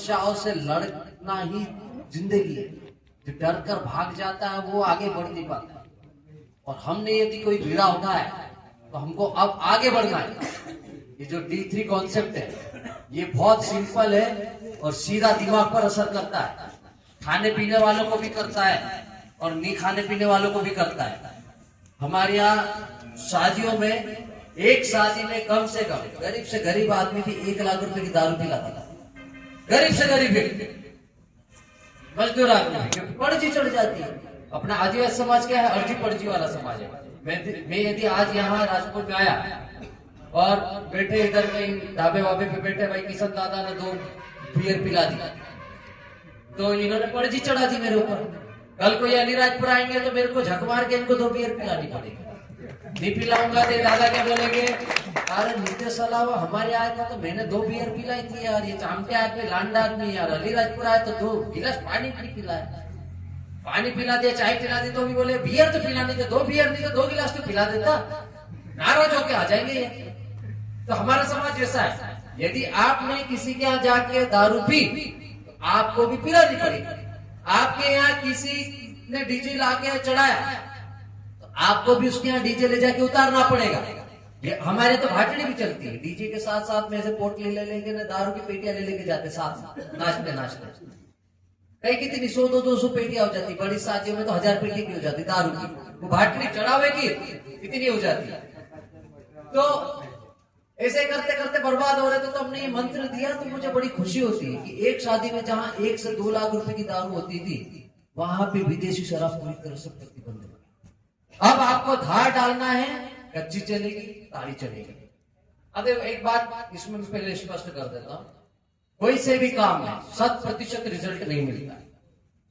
समस्याओं से लड़ना ही जिंदगी है। जो डर कर भाग जाता है वो आगे बढ़ नहीं पाता। और हमने यदि कोई बीड़ा उठाया तो हमको अब आगे बढ़ना है। ये जो D3 कॉन्सेप्ट है ये बहुत सिंपल है और सीधा दिमाग पर असर करता है। खाने पीने वालों को भी करता है और नहीं खाने पीने वालों को भी करता है। हमारे यहाँ शादियों में एक शादी में कम से कम गरीब से गरीब आदमी भी 1 लाख रुपए की दारू पिलाता था। गरीब से गरीब मजदूर आदमी क्योंकि पर्ची चढ़ जाती है। अपना आदिवासी समाज क्या है, अर्जी पर्ची वाला समाज है। मैं यदि आज यहाँ राजपुर में आया और बैठे इधर कहीं ढाबे वाबे पे बैठे, भाई किशन दादा ने 2 बियर पिला दी तो इन्होंने पर्ची चढ़ा दी मेरे ऊपर। कल को ये अलीराजपुर आएंगे तो मेरे को झक मार के इनको 2 बियर पिलानी पड़ेगी। नहीं पिलाऊंगा तो दादा क्या बोलेंगे, अरे नित्य अलावा हमारे आया था तो मैंने 2 बियर पिलाई थी यार, ये चामटे आदमी लांडा आदमी यार अलीराजपुर आया तो 2 गिलास पानी नहीं पिलाया। पानी पिला दिया, चाय पिला दी तो भी बोले बियर तो पिलानी थी, 2 बियर नहीं तो 2 गिलास तो पिला देता। नाराज होके आ जाएंगे ये। तो हमारा समाज ऐसा है, यदि आपने किसी के यहाँ जाके दारू पी तो आपको भी पिलानी पड़ेगी। आपके यहाँ किसी ने डीजे लाके चढ़ाया तो आपको भी उसके यहाँ डीजे ले जाके उतारना पड़ेगा। ये हमारे तो भाटड़ी भी चलती है, डीजे के साथ साथ में ऐसे पोटली ले लेंगे ना, दारू की पेटियां ले लेके जाते साथ नाचते नाचते। कई कितनी 100-200 पेटियां हो जाती, बड़ी शादियों में तो 1000 पेटी की हो जाती दारू की। वो भाटड़ी चढ़ावे की इतनी हो जाती है। तो ऐसे करते करते बर्बाद हो रहे थे। तो हमने ये मंत्र दिया तो मुझे बड़ी खुशी होती है कि एक शादी में जहां 1 से 2 लाख रुपए की दारू होती थी वहां पे विदेशी शराब पूरी तरह से प्रतिबंध है। अब आपको धार डालना है, कच्ची चलेगी ताड़ी चलेगी। अब एक बात इसमें पहले स्पष्ट कर देता हूं, कोई से भी काम में 100% रिजल्ट नहीं मिलता।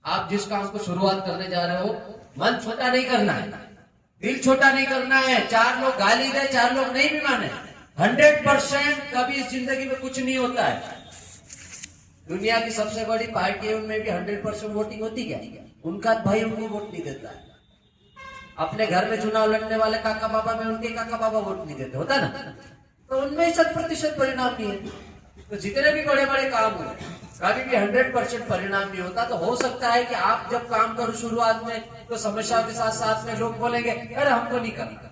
आप जिस काम को शुरुआत करने जा रहे हो, मन छोटा नहीं करना है, दिल छोटा नहीं करना है। 4 लोग गाली दे, 4 लोग नहीं भी माने, 100% कभी इस जिंदगी में कुछ नहीं होता है। दुनिया की सबसे बड़ी पार्टियों में भी 100% वोटिंग होती क्या? उनका भाई उनको वोट नहीं देता है। अपने घर में चुनाव लड़ने वाले काका बाबा में उनके काका बाबा वोट नहीं देते, होता ना? तो उनमें 100% परिणाम नहीं है। तो जितने भी बड़े बड़े काम हो कभी भी 100% परिणाम नहीं होता। तो हो सकता है कि आप जब काम करो शुरुआत में तो समस्याओं के साथ साथ में लोग बोलेंगे अरे हमको नहीं करना।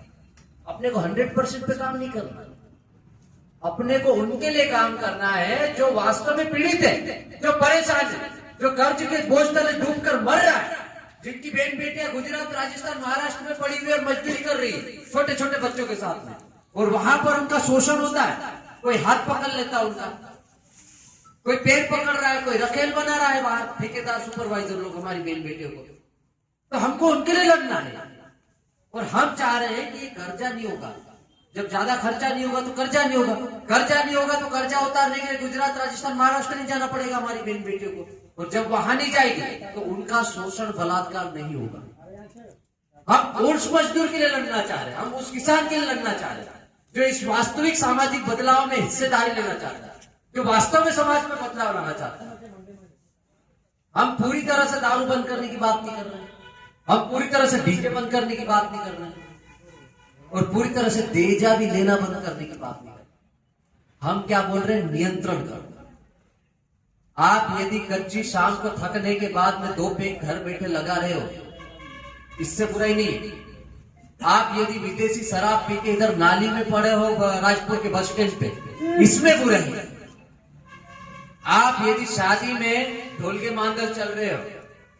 अपने को 100% पे काम नहीं करना, अपने को उनके लिए काम करना है जो वास्तव में पीड़ित है, जो परेशान है, जो कर्ज के बोझ तले डूब कर मर रहा है, जिनकी बहन बेटियां गुजरात राजस्थान महाराष्ट्र में पड़ी हुई और मजदूरी कर रही है छोटे छोटे बच्चों के साथ में, और वहां पर उनका शोषण होता है। कोई हाथ पकड़ लेता है उनका, कोई पैर पकड़ रहा है, कोई रखेल बना रहा है बाहर, ठेकेदार सुपरवाइजर लोग हमारी बहन बेटियों को। तो हमको उनके लिए लड़ना है और हम चाह रहे हैं कि ये कर्जा नहीं होगा। जब ज्यादा खर्चा नहीं होगा तो कर्जा नहीं होगा, कर्जा नहीं होगा तो कर्जा उतारने के लिए गुजरात राजस्थान महाराष्ट्र नहीं जाना पड़ेगा हमारी बहन बेटियों को। और जब वहां नहीं जाएगी तो उनका शोषण बलात्कार नहीं होगा। हम उस मजदूर के लिए लड़ना चाह रहे हैं, हम उस किसान के लिए लड़ना चाह रहे हैं जो इस वास्तविक सामाजिक बदलाव में हिस्सेदारी लेना चाहता है, जो वास्तव में समाज में बदलाव लाना चाहता है। हम पूरी तरह से दारू बंद करने की बात नहीं कर रहे हैं, हम पूरी तरह से डीजे बंद करने की बात नहीं कर रहे हैं, और पूरी तरह से देजा भी लेना बंद करने की बात नहीं कर रहे। हम क्या बोल रहे हैं, नियंत्रण कर। आप यदि कच्ची शाम को थकने के बाद में 2 पैक घर बैठे लगा रहे हो, इससे बुराई नहीं है। आप यदि विदेशी शराब पी के इधर नाली में पड़े हो राजपुर के बस स्टैंड पे, इसमें बुराई है। आप यदि शादी में ढोल के मांदल चल रहे हो,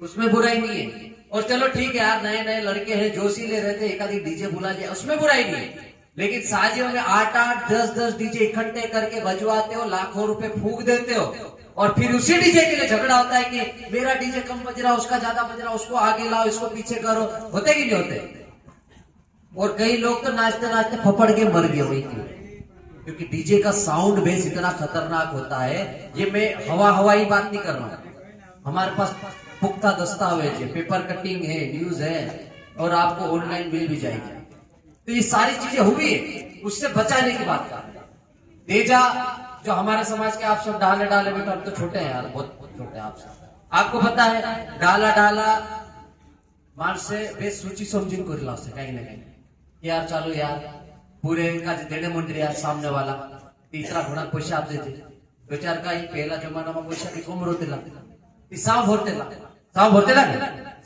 उसमें बुराई नहीं है। और चलो ठीक है यार, नए नए लड़के हैं, जोशी ले रहे थे, एक आधी डीजे बुला लिया, उसमें बुराई नहीं है। लेकिन शादियों में 8-8, 10-10 डीजे इकट्ठे करके बजवाते हो, लाखों रुपए फूंक देते हो, और फिर उसी डीजे के लिए झगड़ा होता है कि मेरा डीजे कम बज रहा, उसका ज्यादा बज रहा, उसको आगे लाओ, इसको पीछे करो। होते कि नहीं होते? और कई लोग तो नाचते नाचते फपड़ के मर गए वही क्यों? क्योंकि डीजे का साउंड बेस इतना खतरनाक होता है। ये मैं हवाई बात नहीं कर रहा हूं, हमारे पास पुख्ता दस्तावेज है, पेपर कटिंग है, न्यूज है, और आपको ऑनलाइन मिल भी जाएगी। तो ये सारी चीजें हुई है, उससे बचाने की बात कर। देजा जो हमारे समाज के आप सब डाले बेटा, हम तो छोटे हैं यार, बहुत छोटे हैं आप सब। आपको पता है डाला माणसे बेस सूची समझून करेला असते काही ना काही, यार चालू यार पूरे का देणे मंडळी यार सामने वाला 3 घोड़ा पैसे आप देते विचार काही पहिला जमानाમાં કોઈ शादी कम रोतेला साव भरतेला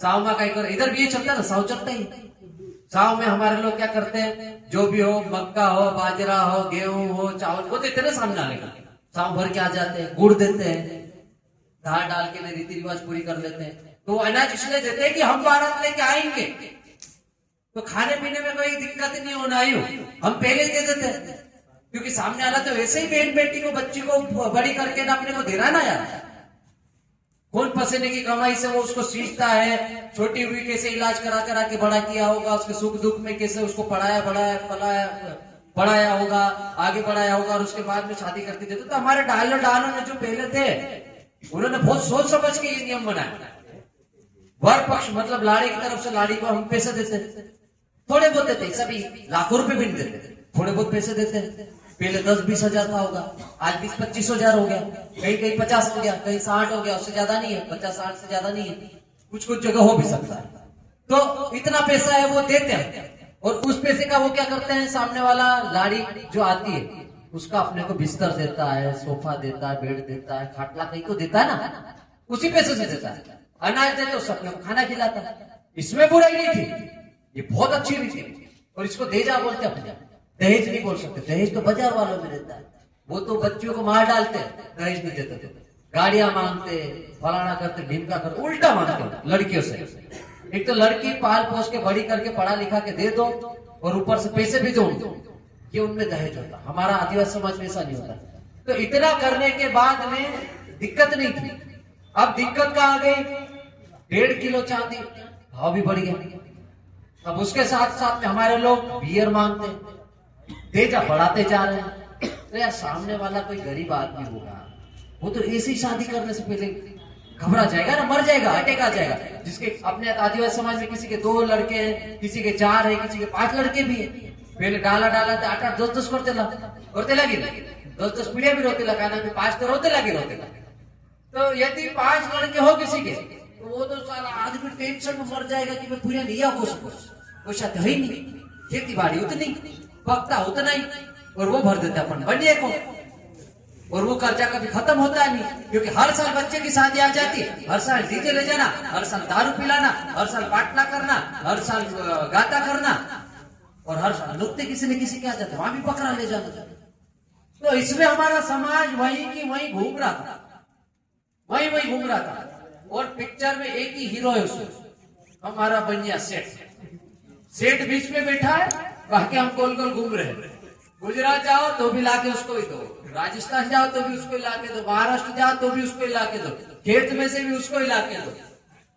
साव में काय कर इधर भी ये चलता ना साव चलता ही साव में हमारे लोग क्या करते हैं जो भी हो मक्का हो बाजरा हो गेहूं हो चावल वो देते ना सामने आने का साव भर के आ जाते हैं गुड़ देते हैं धार डाल के रीति रिवाज पूरी कर लेते हैं तो अनाज इसलिए देते हैं कि हम बारात लेके आएंगे तो खाने पीने में कोई दिक्कत नहीं होना ही हम पहले ही दे देते हैं क्योंकि सामने वाला तो वैसे ही बहन बेटी को बच्ची को बड़ी करके ना अपने को दे रहा ना यार कौन पसीने की कमाई से वो उसको सींचता है छोटी हुई कैसे इलाज करा के बड़ा किया होगा उसके सुख दुख में कैसे उसको पढ़ाया होगा आगे बढ़ाया होगा और उसके बाद में शादी करके देते तो हमारे डालो ने जो पहले थे उन्होंने बहुत सोच समझ के ये नियम बनाया वर पक्ष मतलब लाड़ी की तरफ से लाड़ी को हम पैसे देते थोड़े बहुत देते सभी लाखों रुपए भी नहीं देते थोड़े बहुत पैसे देते पहले 10-20 हजार का होगा आज 20-25 हजार हो गया कहीं 50 हो गया कहीं 60 हो गया उससे ज्यादा नहीं है 50-60 से ज्यादा नहीं है कुछ जगह हो भी सकता है तो इतना पैसा है वो देते हैं और उस पैसे का वो क्या करते हैं सामने वाला लाड़ी जो आती है उसका अपने को बिस्तर देता है सोफा देता है बेड देता है खाटला कहीं तो देता है ना उसी पैसे से देता है अनाज देते उस अपने को खाना खिलाता है इसमें बुराई नहीं थी ये बहुत अच्छी रीति और इसको देजा बोलते अपने दहेज नहीं बोल सकते दहेज तो बाजार वालों में रहता है वो तो बच्चियों को मार डालते दहेज नहीं देते थे गाड़ियां मांगते फलाना करते ढिमका करते उल्टा मांगते लड़कियों से एक तो लड़की पाल पोस के बड़ी करके पढ़ा लिखा के दे दो और ऊपर से पैसे भी दो ये उनमें दहेज होता हमारा आदिवासी समाज में ऐसा नहीं होता तो इतना करने के बाद में दिक्कत नहीं थी अब दिक्कत क्या आ गई 1.5 किलो चांदी भाव भी बढ़ गया अब उसके साथ साथ में हमारे लोग बियर मांगते तेजा बढ़ाते जा रहे हैं तो यार सामने वाला कोई गरीब आदमी होगा वो तो ऐसी शादी करने से पहले घबरा जाएगा ना मर जाएगा अटैक आ जाएगा जिसके अपने आदिवासी समाज में किसी के 2 लड़के हैं किसी के 4 है किसी के 5 लड़के भी है पहले डाला 8-8 10-10 करते लगे 10-10 पीढ़िया भी रोते लगा ना 5 तो रोते लगे तो यदि 5 लड़के हो किसी के तो वो तो साला आदमी टेंशन में मर जाएगा कि मैं पूरा लिया वो शायद है ही नहीं खेती बाड़ी उतनी पकता उतना ही और वो भर देता अपन बनिए को और वो कर्जा कभी खत्म होता है नहीं क्योंकि हर साल बच्चे की शादी आ जाती है हर साल डीजे ले जाना हर साल दारू पिलाना हर साल बाटला करना हर साल गाता करना और हर साल नृत्य किसी न किसी के आ जाते वहां भी पकड़ा ले जाना तो इसमें हमारा समाज वहीं की वहीं घूम रहा था वहीं घूम रहा था और पिक्चर में एक ही हीरो है उसमें हमारा बनिया सेठ बीच में बैठा है बाकी हम गोल गोल घूम रहे हैं गुजरात जाओ तो भी लाके उसको ही दो राजस्थान जाओ तो भी उसको लाके दो महाराष्ट्र जाओ तो भी उसको लाके दो खेत में से भी उसको ही लाके दो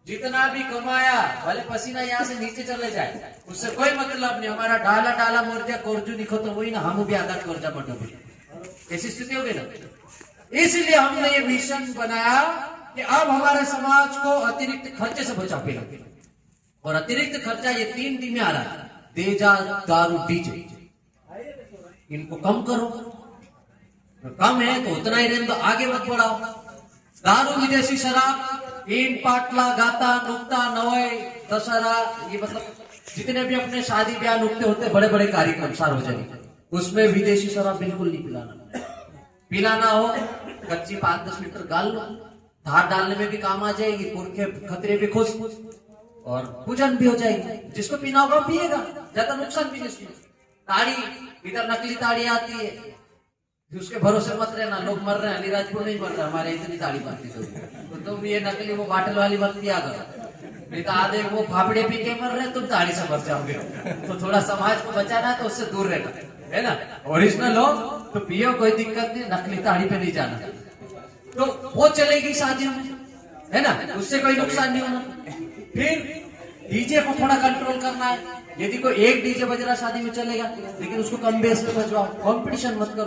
जितना भी कमाया भले पसीना यहाँ से नीचे चले जाए उससे कोई मतलब नहीं हमारा डाला मोर्चा कोर्जू निखो तो वही ना हम भी आधार कोर्जा बटो ऐसी स्थिति हो गई ना इसलिए हमने ये मिशन बनाया कि अब हमारे समाज को अतिरिक्त खर्चे से बचा पाए और अतिरिक्त खर्चा ये 3 डी में आ रहा है तेजा दारू डीजे इनको कम करो कम है तो उतना ही रहने तो आगे मत बढ़ाओ दारू विदेशी शराब इन पाटला गाता नुक्ता नवय दशहरा ये मतलब जितने भी अपने शादी ब्याह नुक्ते होते बड़े बड़े कार्यक्रम सार्वजनिक उसमें विदेशी शराब बिल्कुल नहीं पिलाना हो कच्ची 5-10 लीटर गाल लो धार डालने में भी काम आ जाएगी पुरखे खतरे भी खुश और पूजन भी हो जाएगी जिसको पीना होगा पिएगा ज्यादा नुकसान भी नहीं ताड़ी इधर नकली ताड़ी आती है उसके भरोसे मत रहना लोग मर रहे हैं अलीराजपुर नहीं मर रहे हमारे इतनी ताड़ी बनती तो तुम ये नकली वो बाटल वाली मत पिया करो नहीं तो आधे वो फाफड़े पी के मर रहे हैं तुम ताड़ी से मर जाओगे तो थोड़ा समाज को बचाना है तो उससे दूर रहना है ना ओरिजिनल हो तो पियो कोई दिक्कत नहीं नकली ताड़ी पे नहीं जाना तो वो चलेगी शादियों में है ना उससे कोई नुकसान नहीं होना फिर डीजे को थोड़ा कंट्रोल करना है यदि कोई एक डीजे बज रहा शादी में चलेगा लेकिन उसको कम बेस में बजवाओ कंपटीशन मत करो